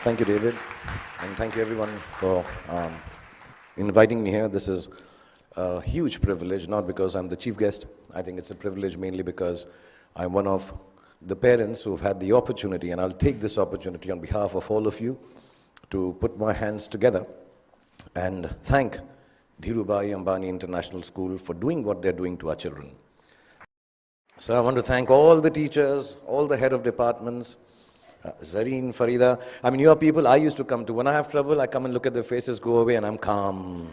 Thank you, David, and thank you everyone for inviting me here. This is a huge privilege, not because I'm the chief guest. I think it's a privilege mainly because I'm one of the parents who've had the opportunity, and I'll take this opportunity on behalf of all of you to put my hands together and thank Dhirubhai Ambani International School for doing what they're doing to our children. So I want to thank all the teachers, all the head of departments, Zareen, Farida. I mean, you are people I used to come to. When I have trouble, I come and look at their faces, go away, and I'm calm.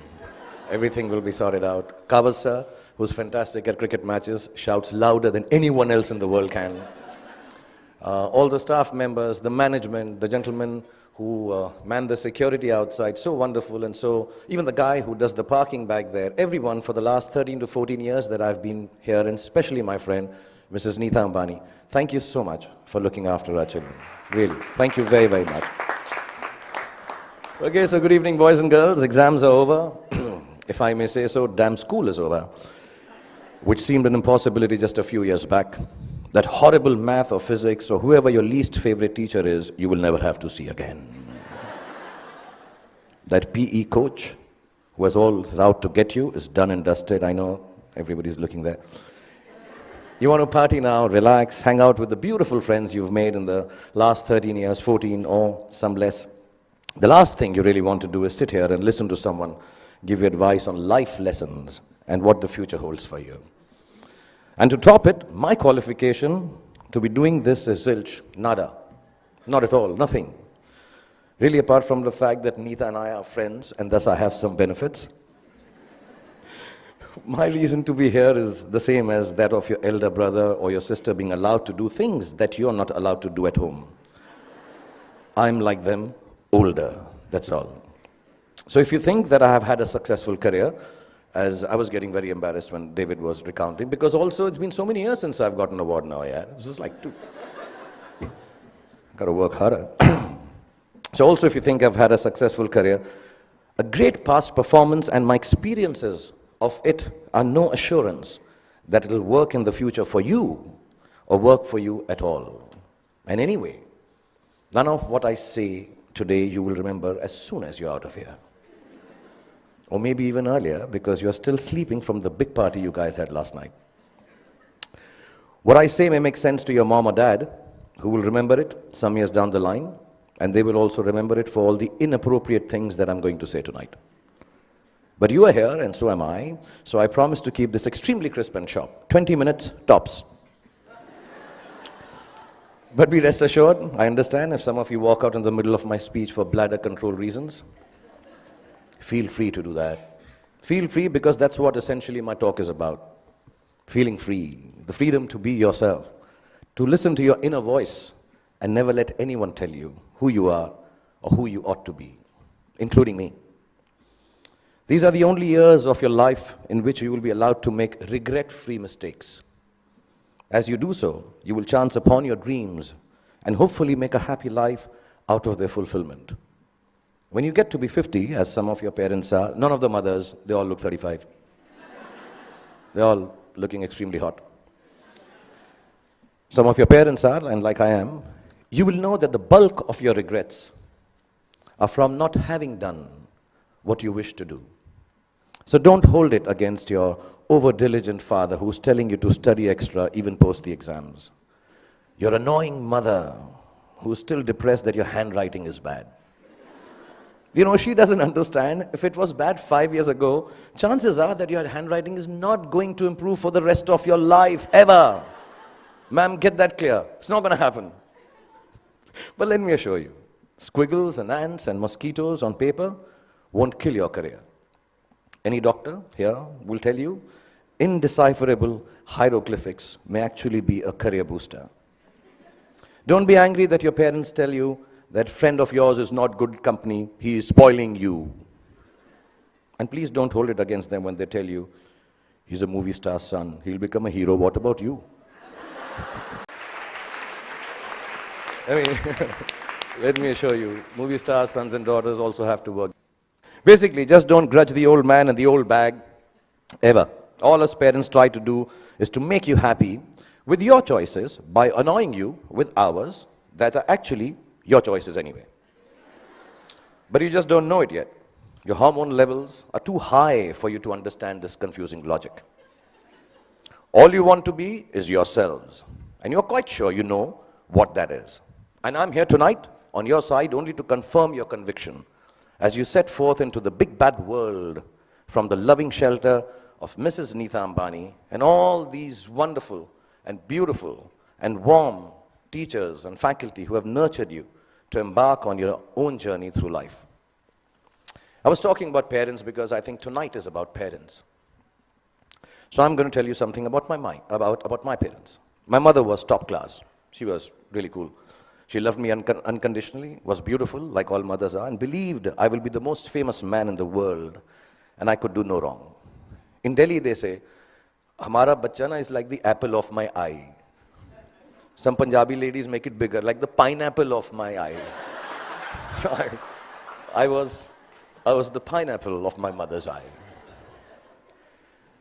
Everything will be sorted out. Kavas sir, who's fantastic at cricket matches, shouts louder than anyone else in the world can. All the staff members, the management, the gentlemen who man the security outside, so wonderful. And so even the guy who does the parking back there, everyone for the last 13 to 14 years that I've been here, and especially my friend, Mrs. Neeta Ambani, thank you so much for looking after our children. Really, thank you very, very much. Okay, so good evening, boys and girls. Exams are over. If I may say so, damn school is over, which seemed an impossibility just a few years back. That horrible math or physics or whoever your least favorite teacher is, you will never have to see again. That PE coach who was always out to get you is done and dusted. I know everybody's looking there. You want to party now, relax, hang out with the beautiful friends you've made in the last 13 years, 14 or some less. The last thing you really want to do is sit here and listen to someone give you advice on life lessons and what the future holds for you. And to top it, my qualification to be doing this is zilch, nada. Not at all, nothing. Really, apart from the fact that Neeta and I are friends, and thus I have some benefits. My reason to be here is the same as that of your elder brother or your sister being allowed to do things that you're not allowed to do at home. I'm like them, older, that's all. So if you think that I have had a successful career, as I was getting very embarrassed when David was recounting, because also it's been so many years since I've gotten an award now, yeah. This is like got to work harder. So also if you think I've had a successful career, a great past performance and my experiences of it are no assurance that it'll work in the future for you or work for you at all. And anyway, none of what I say today you will remember as soon as you're out of here. Or maybe even earlier, because you're still sleeping from the big party you guys had last night. What I say may make sense to your mom or dad, who will remember it some years down the line, and they will also remember it for all the inappropriate things that I'm going to say tonight. But you are here, and so am I, so I promise to keep this extremely crisp and sharp. 20 minutes, tops. But be rest assured, I understand if some of you walk out in the middle of my speech for bladder control reasons. Feel free to do that. Feel free, because that's what essentially my talk is about. Feeling free, the freedom to be yourself, to listen to your inner voice and never let anyone tell you who you are or who you ought to be, including me. These are the only years of your life in which you will be allowed to make regret-free mistakes. As you do so, you will chance upon your dreams and hopefully make a happy life out of their fulfillment. When you get to be 50, as some of your parents are, none of the mothers, they all look 35. They're all looking extremely hot. Some of your parents are, and like I am, you will know that the bulk of your regrets are from not having done what you wish to do. So don't hold it against your over-diligent father who's telling you to study extra even post the exams. Your annoying mother who's still depressed that your handwriting is bad. You know, she doesn't understand. If it was bad 5 years ago, chances are that your handwriting is not going to improve for the rest of your life, ever. Ma'am, get that clear. It's not going to happen. But let me assure you, squiggles and ants and mosquitoes on paper won't kill your career. Any doctor here will tell you, indecipherable hieroglyphics may actually be a career booster. Don't be angry that your parents tell you that friend of yours is not good company, he is spoiling you. And please don't hold it against them when they tell you, he's a movie star's son, he'll become a hero, what about you? I mean, let me assure you, movie stars' sons and daughters also have to work. Basically, just don't grudge the old man and the old bag, ever. All us parents try to do is to make you happy with your choices by annoying you with ours that are actually your choices anyway. But you just don't know it yet. Your hormone levels are too high for you to understand this confusing logic. All you want to be is yourselves, and you're quite sure you know what that is. And I'm here tonight on your side only to confirm your conviction as you set forth into the big bad world from the loving shelter of Mrs. Neeta Ambani and all these wonderful and beautiful and warm teachers and faculty who have nurtured you to embark on your own journey through life. I was talking about parents because I think tonight is about parents. So I'm going to tell you something about my parents. My mother was top class. She was really cool. She loved me unconditionally, was beautiful, like all mothers are, and believed I will be the most famous man in the world, and I could do no wrong. In Delhi, they say, "Hamara bachcha na is like the apple of my eye." Some Punjabi ladies make it bigger, like the pineapple of my eye. So I was the pineapple of my mother's eye.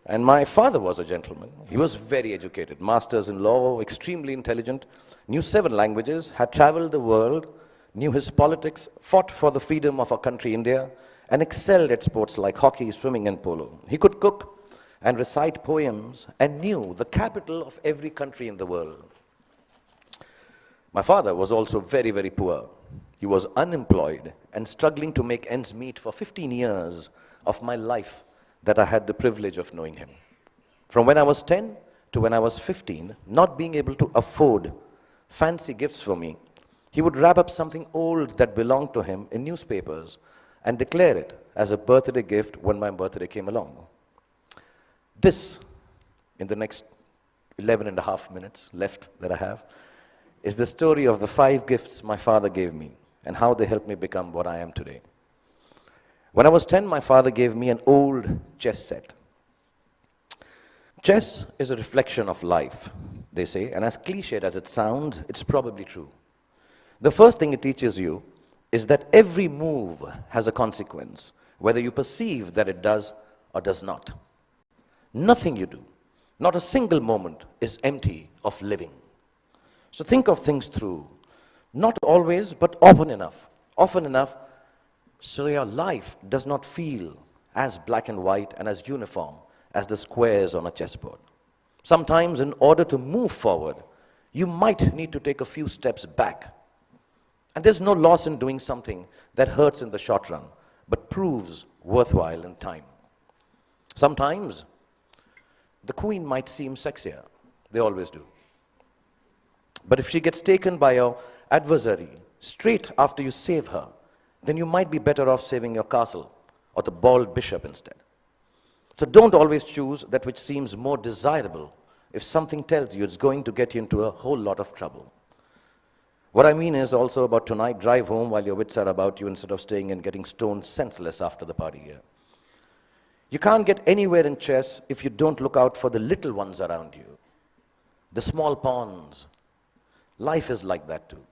And my father was a gentleman. He was very educated, masters in law, extremely intelligent, knew 7 languages, had traveled the world, knew his politics, fought for the freedom of our country, India, and excelled at sports like hockey, swimming, and polo. He could cook and recite poems and knew the capital of every country in the world. My father was also very, very poor. He was unemployed and struggling to make ends meet for 15 years of my life that I had the privilege of knowing him. From when I was 10 to when I was 15, not being able to afford fancy gifts for me, he would wrap up something old that belonged to him in newspapers and declare it as a birthday gift when my birthday came along. This, in the next 11 and a half minutes left that I have, is the story of the 5 gifts my father gave me and how they helped me become what I am today. When I was 10, my father gave me an old chess set. Chess is a reflection of life, they say, and as cliched as it sounds, it's probably true. The first thing it teaches you is that every move has a consequence, whether you perceive that it does or does not. Nothing you do, not a single moment, is empty of living. So think of things through, not always, but often enough, so your life does not feel as black and white and as uniform as the squares on a chessboard. Sometimes, in order to move forward, you might need to take a few steps back. And there's no loss in doing something that hurts in the short run, but proves worthwhile in time. Sometimes, the queen might seem sexier. They always do. But if she gets taken by your adversary straight after you save her, then you might be better off saving your castle or the bald bishop instead. So don't always choose that which seems more desirable if something tells you it's going to get you into a whole lot of trouble. What I mean is also about tonight, drive home while your wits are about you instead of staying and getting stoned senseless after the party here. You can't get anywhere in chess if you don't look out for the little ones around you, the small pawns. Life is like that too.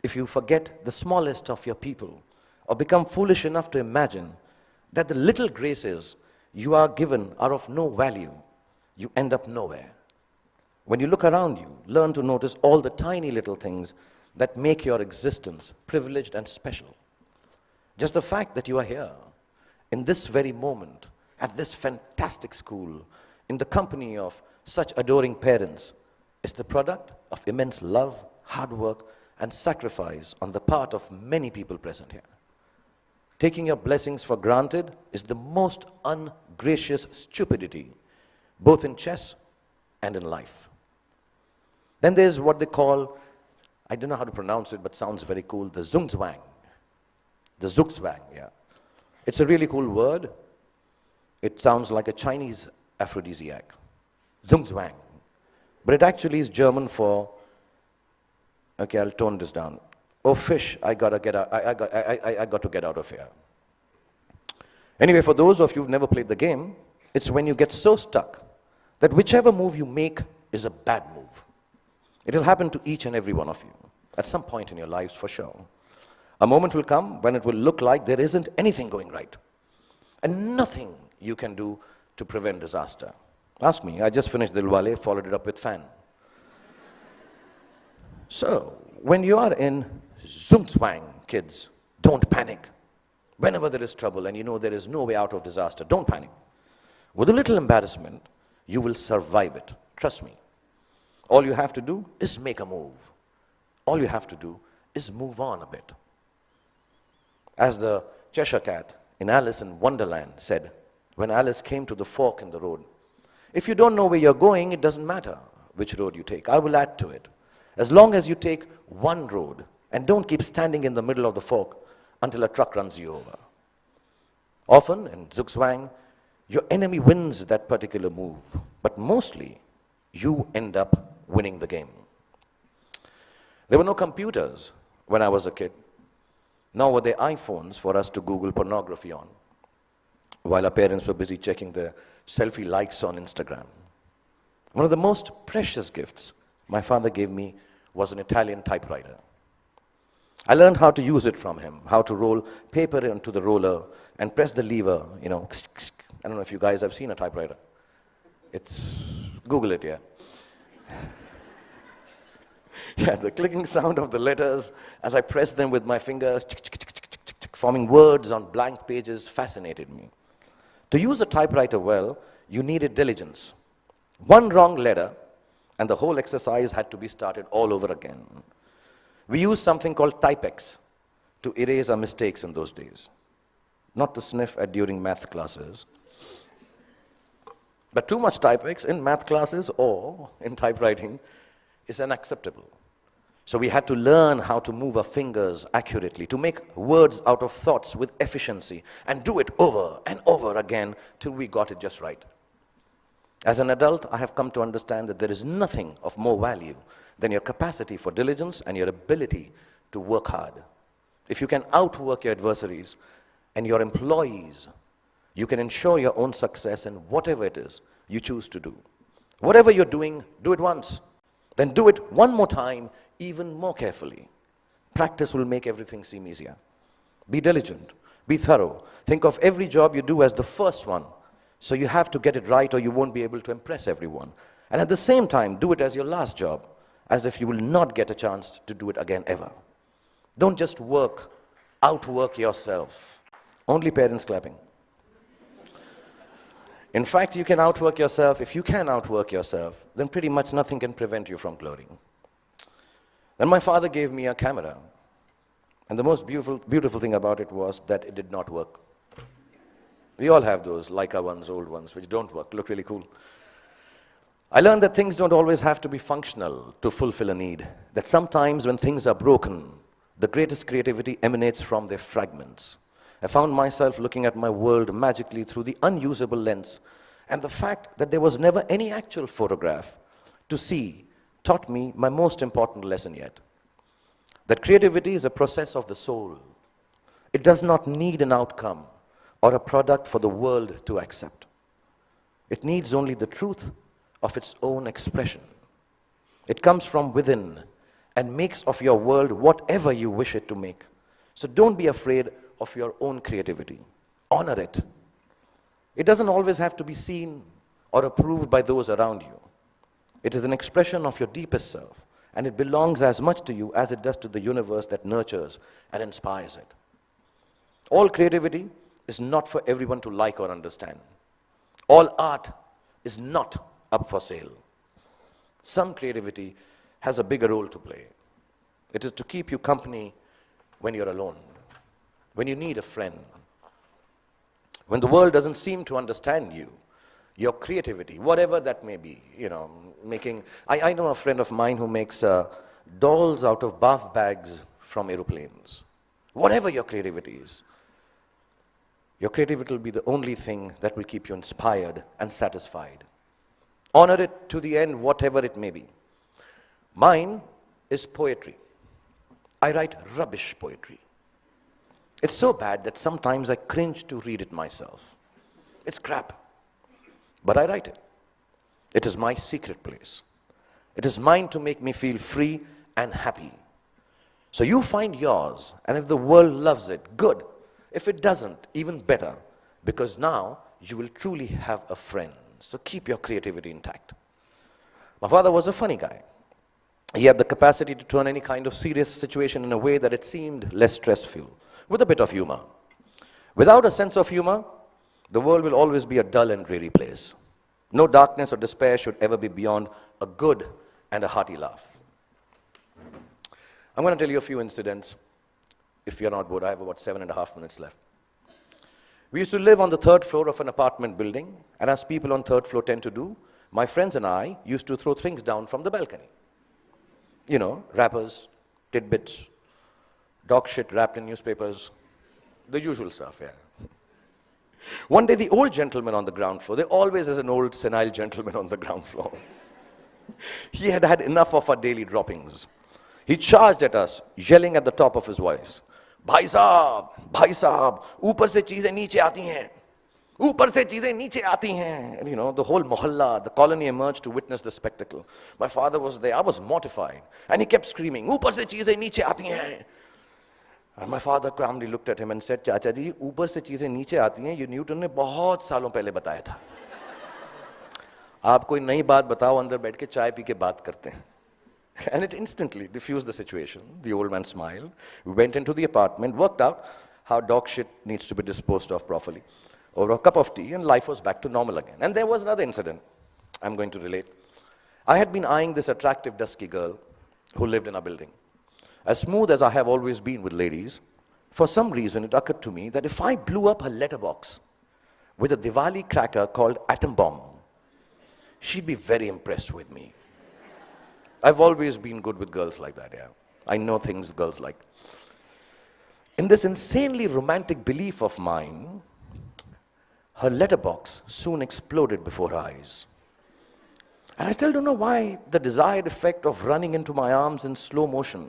If you forget the smallest of your people or become foolish enough to imagine that the little graces you are given are of no value, you end up nowhere. When you look around you, learn to notice all the tiny little things that make your existence privileged and special. Just the fact that you are here, in this very moment, at this fantastic school, in the company of such adoring parents, is the product of immense love, hard work, and sacrifice on the part of many people present here. Taking your blessings for granted is the most ungracious stupidity, both in chess and in life. Then there's what they call, I don't know how to pronounce it, but sounds very cool, the zugzwang. The zugzwang, yeah. It's a really cool word. It sounds like a Chinese aphrodisiac. Zugzwang. But it actually is German for, okay, I'll tone this down. Oh, fish, I got to get out of here. Anyway, for those of you who've never played the game, it's when you get so stuck that whichever move you make is a bad move. It'll happen to each and every one of you at some point in your lives for sure. A moment will come when it will look like there isn't anything going right and nothing you can do to prevent disaster. Ask me, I just finished Dilwale, followed it up with Fan. So, when you are in zugzwang, kids, don't panic. Whenever there is trouble and you know there is no way out of disaster, don't panic. With a little embarrassment, you will survive it. Trust me. All you have to do is make a move. All you have to do is move on a bit. As the Cheshire Cat in Alice in Wonderland said, when Alice came to the fork in the road, if you don't know where you're going, it doesn't matter which road you take. I will add to it. As long as you take one road and don't keep standing in the middle of the fork until a truck runs you over. Often, in Zugzwang, your enemy wins that particular move, but mostly you end up winning the game. There were no computers when I was a kid, nor were there iPhones for us to Google pornography on, while our parents were busy checking their selfie likes on Instagram. One of the most precious gifts my father gave me was an Italian typewriter. I learned how to use it from him, how to roll paper into the roller and press the lever, I don't know if you guys have seen a typewriter. Google it, yeah. Yeah, the clicking sound of the letters as I pressed them with my fingers, forming words on blank pages, fascinated me. To use a typewriter well, you needed diligence. One wrong letter, and the whole exercise had to be started all over again. We used something called Typex to erase our mistakes in those days. Not to sniff at during math classes. But too much Typex in math classes or in typewriting is unacceptable. So we had to learn how to move our fingers accurately, to make words out of thoughts with efficiency, and do it over and over again till we got it just right. As an adult, I have come to understand that there is nothing of more value than your capacity for diligence and your ability to work hard. If you can outwork your adversaries and your employees, you can ensure your own success in whatever it is you choose to do. Whatever you're doing, do it once. Then do it one more time, even more carefully. Practice will make everything seem easier. Be diligent. Be thorough. Think of every job you do as the first one. So you have to get it right or you won't be able to impress everyone. And at the same time, do it as your last job, as if you will not get a chance to do it again ever. Don't just outwork yourself. Only parents clapping. In fact, you can outwork yourself. If you can outwork yourself, then pretty much nothing can prevent you from glorying. Then my father gave me a camera. And the most beautiful thing about it was that it did not work. We all have those Leica ones, old ones, which don't work, look really cool. I learned that things don't always have to be functional to fulfill a need. That sometimes when things are broken, the greatest creativity emanates from their fragments. I found myself looking at my world magically through the unusable lens, and the fact that there was never any actual photograph to see taught me my most important lesson yet. That creativity is a process of the soul. It does not need an outcome or a product for the world to accept. It needs only the truth of its own expression. It comes from within and makes of your world whatever you wish it to make. So don't be afraid of your own creativity. Honor it. It doesn't always have to be seen or approved by those around you. It is an expression of your deepest self, and it belongs as much to you as it does to the universe that nurtures and inspires it. All creativity is not for everyone to like or understand. All art is not up for sale. Some creativity has a bigger role to play. It is to keep you company when you're alone, when you need a friend, when the world doesn't seem to understand you. Your creativity, whatever that may be, I know a friend of mine who makes dolls out of bath bags from aeroplanes. Whatever your creativity is, your creativity will be the only thing that will keep you inspired and satisfied. Honor it to the end, whatever it may be. Mine is poetry. I write rubbish poetry. It's so bad that sometimes I cringe to read it myself. It's crap. But I write it. It is my secret place. It is mine to make me feel free and happy. So you find yours, and if the world loves it, good. If it doesn't, even better, because now you will truly have a friend. So keep your creativity intact. My father was a funny guy. He had the capacity to turn any kind of serious situation in a way that it seemed less stressful, with a bit of humor. Without a sense of humor, the world will always be a dull and dreary place. No darkness or despair should ever be beyond a good and a hearty laugh. I'm going to tell you a few incidents. If you're not bored, I have about 7.5 minutes left. We used to live on the 3rd floor of an apartment building, and as people on 3rd floor tend to do, my friends and I used to throw things down from the balcony. You know, wrappers, tidbits, dog shit wrapped in newspapers, the usual stuff, yeah. One day, the old gentleman on the ground floor, there always is an old senile gentleman on the ground floor. He had had enough of our daily droppings. He charged at us, yelling at the top of his voice, भाई साहब, ऊपर से चीजें नीचे आती हैं, ऊपर से चीजें नीचे आती हैं. And you know, the whole mohalla, the colony emerged to witness the spectacle. My father was there, I was mortified. And he kept screaming, ऊपर से चीजें नीचे आती हैं. And my father calmly looked at him and said, चाचा जी, ऊपर से चीजें नीचे आती हैं, ये न्यूटन ने बहुत सालों पहले बताया था. आप कोई नई बात बताओ, अंदर बैठ के चाय पी के बात करते हैं. And it instantly diffused the situation. The old man smiled. We went into the apartment, worked out how dog shit needs to be disposed of properly. Over a cup of tea, and life was back to normal again. And there was another incident I'm going to relate. I had been eyeing this attractive, dusky girl who lived in our building. As smooth as I have always been with ladies, for some reason it occurred to me that if I blew up her letterbox with a Diwali cracker called Atom Bomb, she'd be very impressed with me. I've always been good with girls like that, yeah. I know things girls like. In this insanely romantic belief of mine, her letterbox soon exploded before her eyes. And I still don't know why the desired effect of running into my arms in slow motion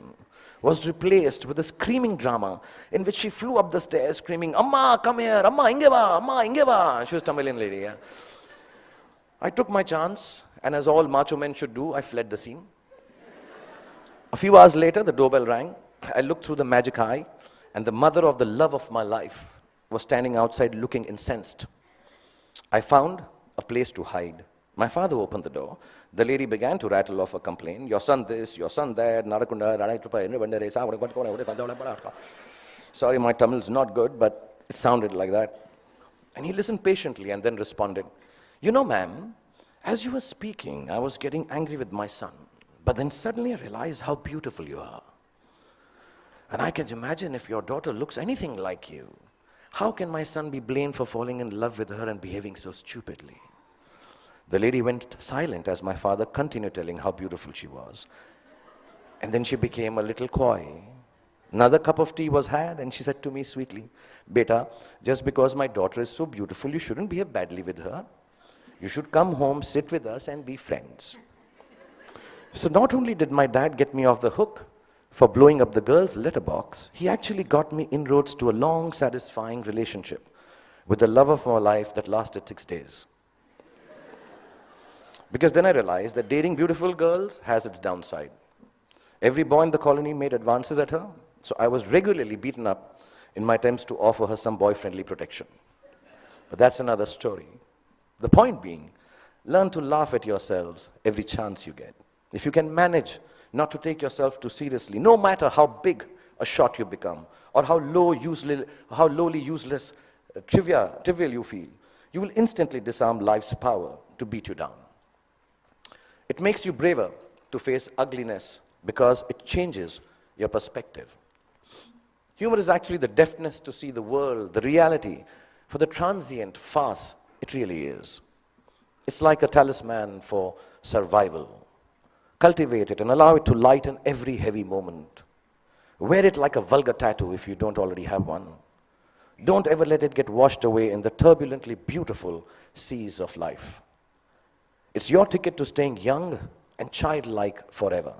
was replaced with a screaming drama in which she flew up the stairs screaming, Amma, come here, Amma, ingeba, Amma, ingeba. She was a Tamilian lady, yeah. I took my chance, and as all macho men should do, I fled the scene. A few hours later, the doorbell rang. I looked through the magic eye, and the mother of the love of my life was standing outside looking incensed. I found a place to hide. My father opened the door. The lady began to rattle off a complaint. Your son this, your son that, sorry, my Tamil is not good, but it sounded like that. And he listened patiently and then responded, you know, ma'am, as you were speaking, I was getting angry with my son. But then suddenly I realized how beautiful you are. And I can imagine if your daughter looks anything like you, how can my son be blamed for falling in love with her and behaving so stupidly? The lady went silent as my father continued telling how beautiful she was. And then she became a little coy. Another cup of tea was had, and she said to me sweetly, Beta, just because my daughter is so beautiful, you shouldn't behave badly with her. You should come home, sit with us, and be friends. So not only did my dad get me off the hook for blowing up the girl's letterbox, he actually got me inroads to a long, satisfying relationship with the love of my life that lasted 6 days. Because then I realized that dating beautiful girls has its downside. Every boy in the colony made advances at her, so I was regularly beaten up in my attempts to offer her some boy-friendly protection. But that's another story. The point being, learn to laugh at yourselves every chance you get. If you can manage not to take yourself too seriously, no matter how big a shot you become, or how lowly, useless, trivial you feel, you will instantly disarm life's power to beat you down. It makes you braver to face ugliness because it changes your perspective. Humor is actually the deafness to see the world, the reality, for the transient farce it really is. It's like a talisman for survival. Cultivate it and allow it to lighten every heavy moment. Wear it like a vulgar tattoo if you don't already have one. Don't ever let it get washed away in the turbulently beautiful seas of life. It's your ticket to staying young and childlike forever.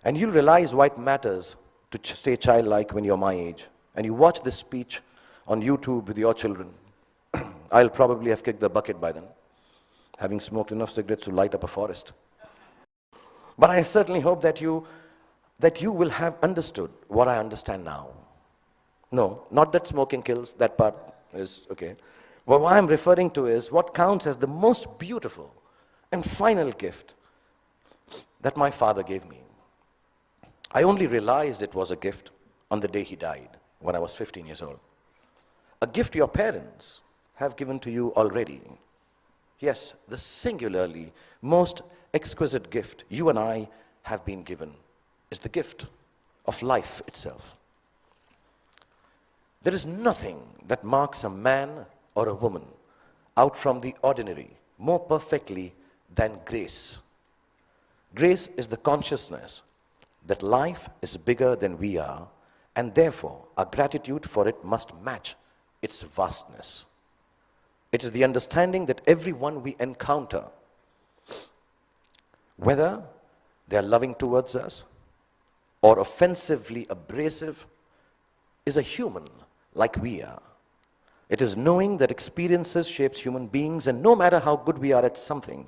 And you'll realize why it matters to stay childlike when you're my age. And you watch this speech on YouTube with your children. I'll probably have kicked the bucket by then, having smoked enough cigarettes to light up a forest. But I certainly hope that you will have understood what I understand now. No, not that smoking kills, that part is okay. But what I'm referring to is what counts as the most beautiful and final gift that my father gave me. I only realized it was a gift on the day he died, when I was 15 years old. a gift your parents have given to you already. Yes, the singularly most exquisite gift you and I have been given is the gift of life itself. There is nothing that marks a man or a woman out from the ordinary more perfectly than grace. Grace is the consciousness that life is bigger than we are, and therefore our gratitude for it must match its vastness. It is the understanding that everyone we encounter, whether they are loving towards us or offensively abrasive, is a human like we are. It is knowing that experiences shapes human beings, and no matter how good we are at something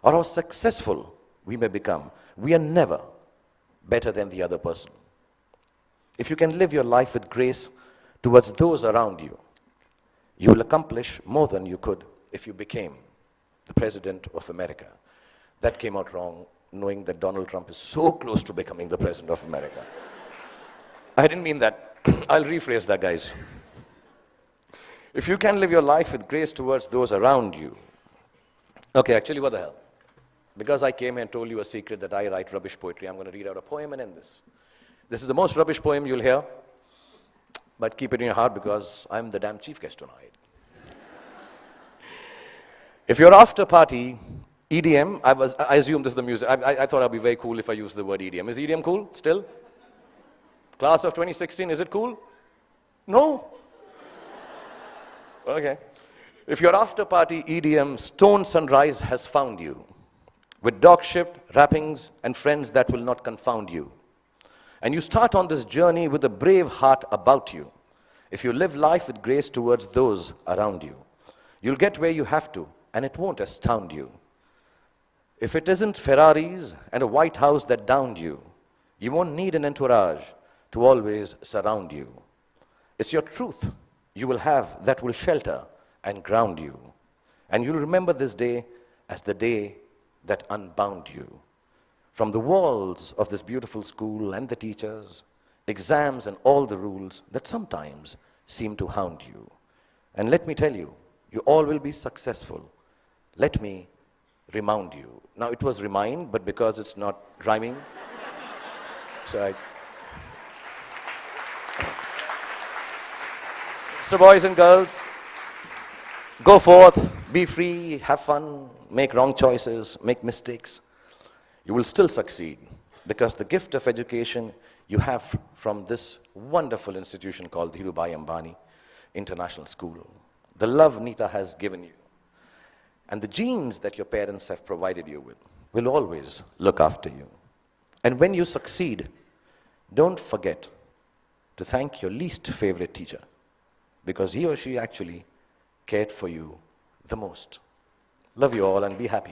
or how successful we may become, we are never better than the other person. If you can live your life with grace towards those around you, you will accomplish more than you could if you became the President of America. That came out wrong, knowing that Donald Trump is so close to becoming the President of America. I didn't mean that. I'll rephrase that, guys. If you can live your life with grace towards those around you. Okay, actually, what the hell? Because I came here and told you a secret that I write rubbish poetry, I'm going to read out a poem and end this. This is the most rubbish poem you'll hear, but keep it in your heart because I'm the damn chief guest tonight. If your after party, EDM, I assume this is the music. I thought I'd be very cool if I used the word EDM. Is EDM cool still? Class of 2016, is it cool? No? Okay. If your after party EDM stone sunrise has found you, with dog-shaped wrappings and friends that will not confound you, and you start on this journey with a brave heart about you, if you live life with grace towards those around you, you'll get where you have to, and it won't astound you. If it isn't Ferraris and a White House that downed you, you won't need an entourage to always surround you. It's your truth you will have that will shelter and ground you. And you'll remember this day as the day that unbound you. From the walls of this beautiful school and the teachers, exams and all the rules that sometimes seem to hound you. And let me tell you, you all will be successful. Let me remind you. Now it was remind, but because it's not rhyming, So boys and girls, go forth, be free, have fun, make wrong choices, make mistakes. You will still succeed because the gift of education you have from this wonderful institution called Dhirubhai Ambani International School, the love Nita has given you, and the genes that your parents have provided you with will always look after you. And when you succeed, don't forget to thank your least favorite teacher, because he or she actually cared for you the most. Love you all and be happy.